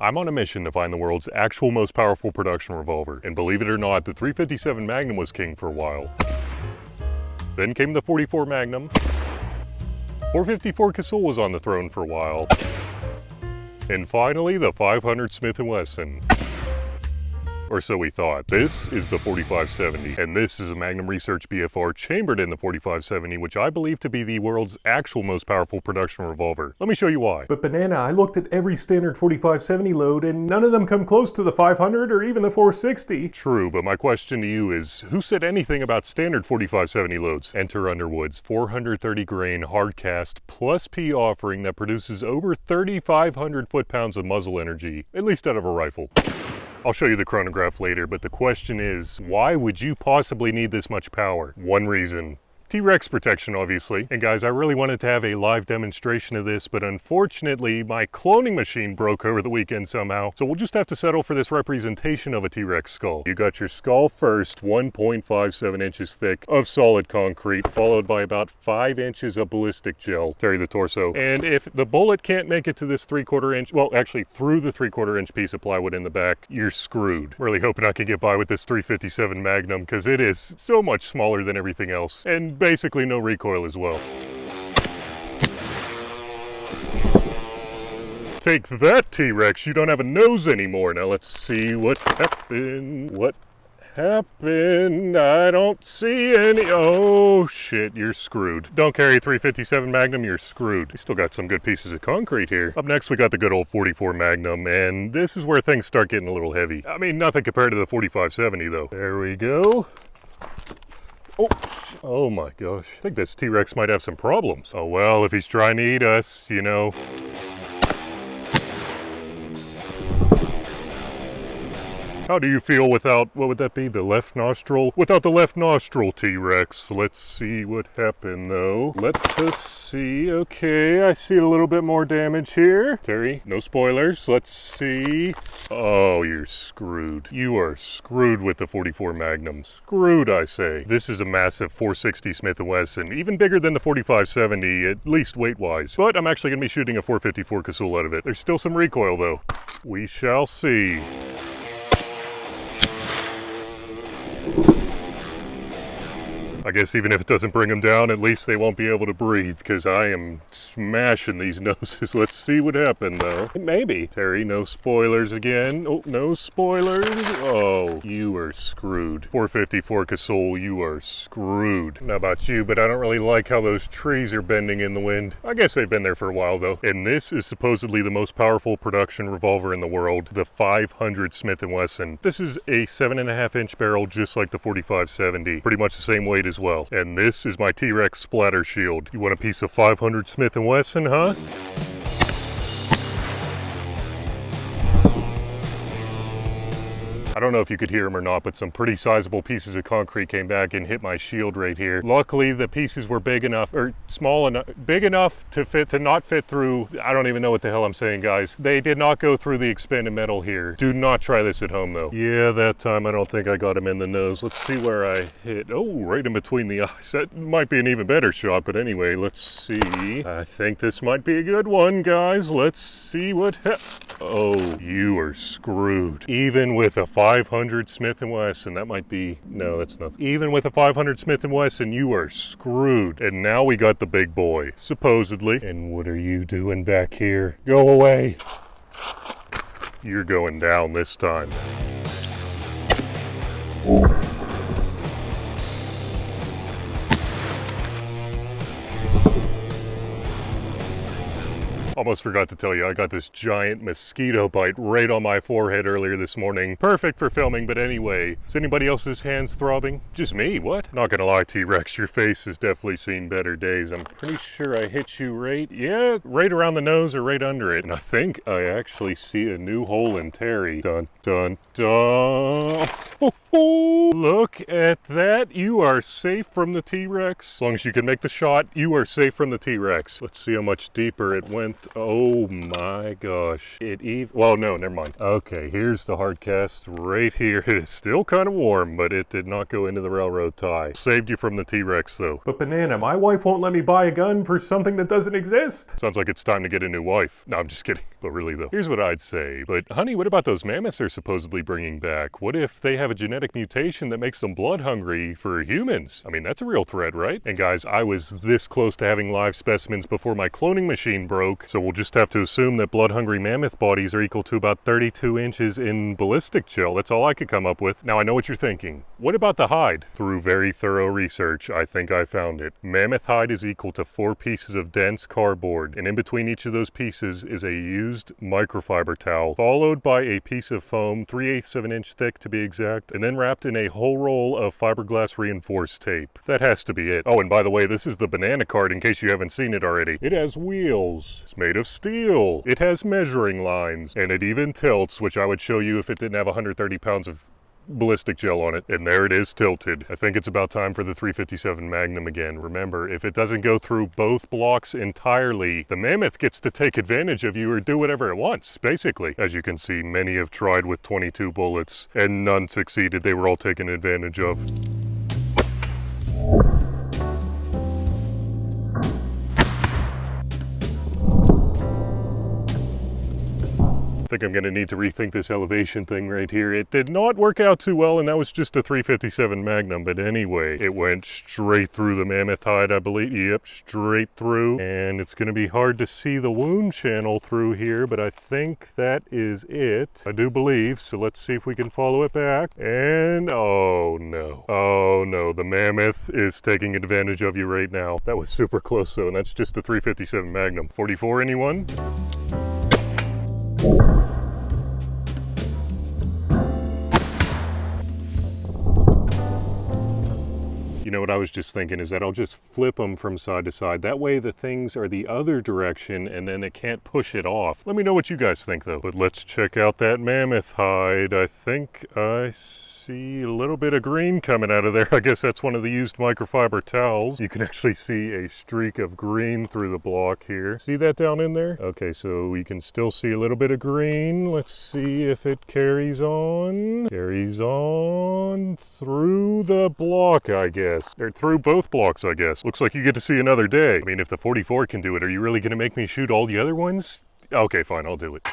I'm on a mission to find the world's actual most powerful production revolver, and believe it or not, the 357 Magnum was king for a while. Then came the 44 Magnum. 454 Casull was on the throne for a while. And finally, the 500 Smith & Wesson. Or so we thought. This is the 4570, and this is a Magnum Research BFR chambered in the 4570, which I believe to be the world's actual most powerful production revolver. Let me show you why. But Banana, I looked at every standard 4570 load, and none of them come close to the 500 or even the 460. True, but my question to you is, who said anything about standard 4570 loads? Enter Underwood's 430 grain hard cast plus P offering that produces over 3,500 foot-pounds of muzzle energy, at least out of a rifle. I'll show you the chronograph later, but the question is, why would you possibly need this much power? One reason. T-Rex protection, obviously. And guys, I really wanted to have a live demonstration of this, but unfortunately, my cloning machine broke over the weekend somehow, so we'll just have to settle for this representation of a T-Rex skull. You got your skull first, 1.57 inches thick of solid concrete, followed by about 5 inches of ballistic gel, Terry the torso. And if the bullet can't make it to this 3/4 inch, well, actually through the 3/4 inch piece of plywood in the back, you're screwed. Really hoping I can get by with this 357 Magnum, because it is so much smaller than everything else. And basically no recoil as well. Take that, T-Rex, you don't have a nose anymore. Now let's see what happened. What happened? I don't see any. Oh shit, you're screwed. Don't carry 357 Magnum, you're screwed. We still got some good pieces of concrete here. Up next we got the good old 44 Magnum, and this is where things start getting a little heavy. I mean, nothing compared to the 4570 though. There we go. Oh my gosh. I think this T-Rex might have some problems. Oh well, if he's trying to eat us, you know. How do you feel without, what would that be, the left nostril? Without the left nostril, T-Rex. Let's see what happened, though. Let us see. Okay, I see a little bit more damage here. Terry, no spoilers. Let's see. Oh, you're screwed. You are screwed with the 44 Magnum. Screwed, I say. This is a massive 460 Smith & Wesson, even bigger than the 4570, at least weight-wise. But I'm actually going to be shooting a 454 Casull out of it. There's still some recoil, though. We shall see. I guess even if it doesn't bring them down, at least they won't be able to breathe, because I am smashing these noses. Let's see what happened, though. Maybe. Terry, no spoilers again. Oh, no spoilers. Oh, you are screwed. 454 Casull, you are screwed. I don't know about you, but I don't really like how those trees are bending in the wind. I guess they've been there for a while, though. And this is supposedly the most powerful production revolver in the world, the 500 Smith & Wesson. This is a 7.5 inch barrel, just like the 4570. Pretty much the same weight as well. And this is my T-Rex splatter shield. You want a piece of 500 Smith & Wesson, huh? I don't know if you could hear them or not, but some pretty sizable pieces of concrete came back and hit my shield right here. Luckily, the pieces were big enough, or small enough, big enough to not fit through. I don't even know what the hell I'm saying, guys. They did not go through the expanded metal here. Do not try this at home, though. Yeah, that time I don't think I got him in the nose. Let's see where I hit. Oh, right in between the eyes. That might be an even better shot, but anyway, let's see. I think this might be a good one, guys. Let's see what Oh, you are screwed. Even with a 500 Smith & Wesson, that might be, no, that's nothing. Even with a 500 Smith & Wesson, you are screwed. And now we got the big boy, supposedly. And what are you doing back here? Go away. You're going down this time. Almost forgot to tell you, I got this giant mosquito bite right on my forehead earlier this morning. Perfect for filming, but anyway. Is anybody else's hands throbbing? Just me, what? Not gonna lie, T-Rex, your face has definitely seen better days. I'm pretty sure I hit you right, yeah, right around the nose or right under it. And I think I actually see a new hole in Terry. Dun, dun, dun. Oh, look at that. You are safe from the T-Rex. As long as you can make the shot, you are safe from the T-Rex. Let's see how much deeper it went. Oh my gosh. Well, no, never mind. Okay, here's the hard cast right here. It is still kind of warm, but it did not go into the railroad tie. Saved you from the T-Rex though. But Banana, my wife won't let me buy a gun for something that doesn't exist. Sounds like it's time to get a new wife. No, I'm just kidding. But really though, here's what I'd say. But honey, what about those mammoths they're supposedly bringing back? What if they have a genetic mutation that makes them blood hungry for humans? I mean, that's a real threat, right? And guys, I was this close to having live specimens before my cloning machine broke, so we'll just have to assume that blood-hungry mammoth bodies are equal to about 32 inches in ballistic gel. That's all I could come up with. Now, I know what you're thinking. What about the hide? Through very thorough research, I think I found it. Mammoth hide is equal to 4 pieces of dense cardboard, and in between each of those pieces is a used microfiber towel, followed by a piece of foam, 3/8 of an inch thick to be exact, and then wrapped in a whole roll of fiberglass reinforced tape. That has to be it. Oh, and by the way, this is the banana card in case you haven't seen it already. It has wheels. It's made of steel. It has measuring lines, and it even tilts, which I would show you if it didn't have 130 pounds of ballistic gel on it. And there it is, tilted. I think it's about time for the 357 Magnum again. Remember, if it doesn't go through both blocks entirely, the Mammoth gets to take advantage of you or do whatever it wants, basically. As you can see, many have tried with 22 bullets and none succeeded. They were all taken advantage of. I think I'm going to need to rethink this elevation thing right here. It did not work out too well, and that was just a 357 Magnum. But anyway, it went straight through the mammoth hide, I believe. Yep, straight through. And it's going to be hard to see the wound channel through here, but I think that is it. I do believe, so let's see if we can follow it back. And oh no. Oh no, the mammoth is taking advantage of you right now. That was super close though, and that's just a 357 Magnum. 44, anyone? You know what I was just thinking is that I'll just flip them from side to side. That way the things are the other direction and then it can't push it off. Let me know what you guys think though. But let's check out that mammoth hide. I think I see a little bit of green coming out of there. I guess that's one of the used microfiber towels. You can actually see a streak of green through the block here. See that down in there? Okay, so we can still see a little bit of green. Let's see if it carries on. Carries on through the block, I guess. Or through both blocks, I guess. Looks like you get to see another day. I mean, if the 44 can do it, are you really going to make me shoot all the other ones? Okay, fine, I'll do it.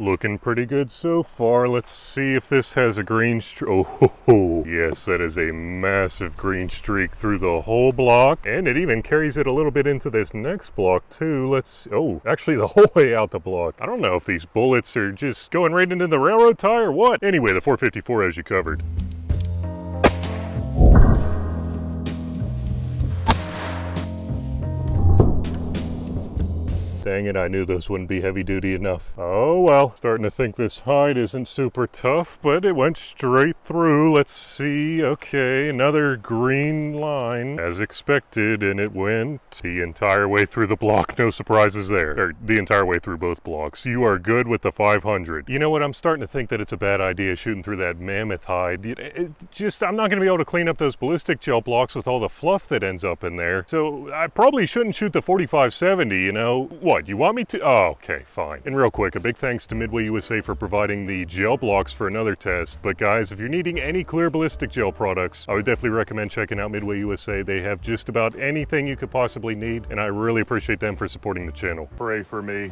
Looking pretty good so far. Let's see if this has a green streak. Oh, yes, that is a massive green streak through the whole block. And it even carries it a little bit into this next block too. Actually the whole way out the block. I don't know if these bullets are just going right into the railroad tie or what. Anyway, the 454 has you covered. Dang it, I knew those wouldn't be heavy duty enough. Oh well, starting to think this hide isn't super tough, but it went straight through. Let's see, okay, another green line as expected, and it went the entire way through the block. No surprises there. Or the entire way through both blocks. You are good with the 500. You know what, I'm starting to think that it's a bad idea shooting through that mammoth hide. I'm not gonna be able to clean up those ballistic gel blocks with all the fluff that ends up in there. So I probably shouldn't shoot the 4570, you know. What, you want me to? Oh, okay, fine. And real quick, a big thanks to Midway USA for providing the gel blocks for another test. But guys, if you're needing any clear ballistic gel products, I would definitely recommend checking out Midway USA. They have just about anything you could possibly need, and I really appreciate them for supporting the channel. Pray for me.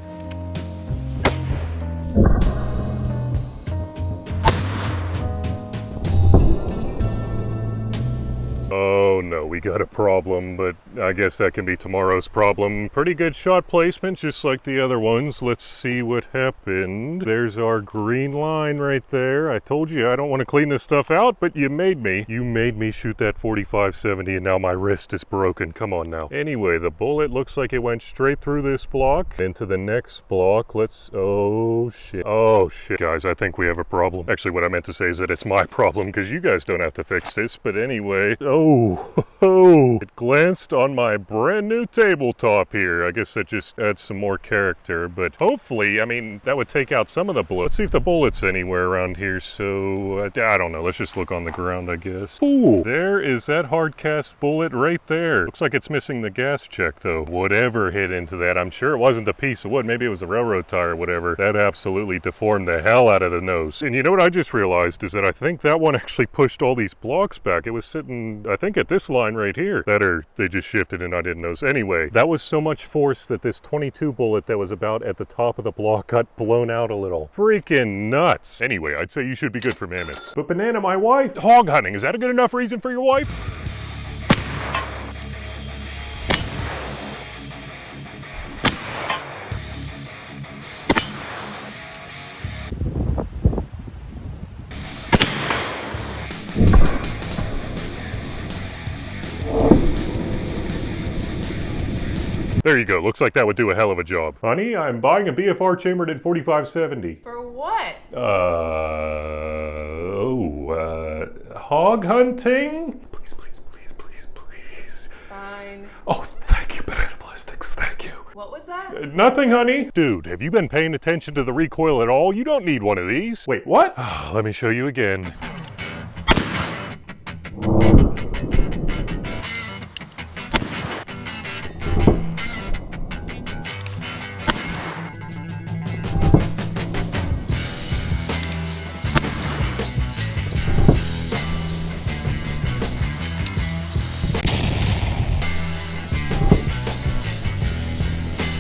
Oh no, we got a problem, but I guess that can be tomorrow's problem. Pretty good shot placement, just like the other ones. Let's see what happened. There's our green line right there. I told you I don't want to clean this stuff out, but you made me. You made me shoot that 4570 and now my wrist is broken. Come on now. Anyway, the bullet looks like it went straight through this block into the next block. Oh shit. Oh shit. Guys, I think we have a problem. Actually, what I meant to say is that it's my problem because you guys don't have to fix this, but anyway. Oh Oh, it glanced on my brand new tabletop here. I guess that just adds some more character, but hopefully, I mean, that would take out some of the bullets. Let's see if the bullet's anywhere around here. So, I don't know. Let's just look on the ground, I guess. Ooh, there is that hard cast bullet right there. Looks like it's missing the gas check, though. Whatever hit into that, I'm sure it wasn't a piece of wood. Maybe it was a railroad tire or whatever. That absolutely deformed the hell out of the nose. And you know what I just realized is that I think that one actually pushed all these blocks back. It was sitting, I think, at this line right here. That or they just shifted and I didn't notice. Anyway, that was so much force that this 22 bullet that was about at the top of the block got blown out a little. Freaking nuts. Anyway, I'd say you should be good for mammoths. But Banana, my wife... Hog hunting, is that a good enough reason for your wife? There you go. Looks like that would do a hell of a job. Honey, I'm buying a BFR chambered in 4570. For what? Hog hunting? Please, please, please, please, please. Fine. Oh, thank you, Banana Ballistics. Thank you. What was that? Nothing, honey. Dude, have you been paying attention to the recoil at all? You don't need one of these. Wait, what? Let me show you again.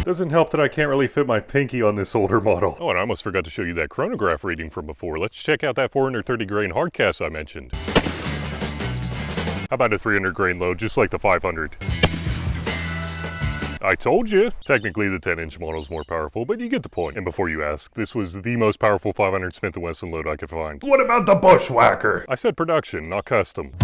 Doesn't help that I can't really fit my pinky on this older model. Oh, and I almost forgot to show you that chronograph reading from before. Let's check out that 430 grain hard cast I mentioned. How about a 300 grain load, just like the 500? I told you. Technically, the 10-inch model is more powerful, but you get the point. And before you ask, this was the most powerful 500 Smith & Wesson load I could find. What about the Bushwhacker? I said production, not custom.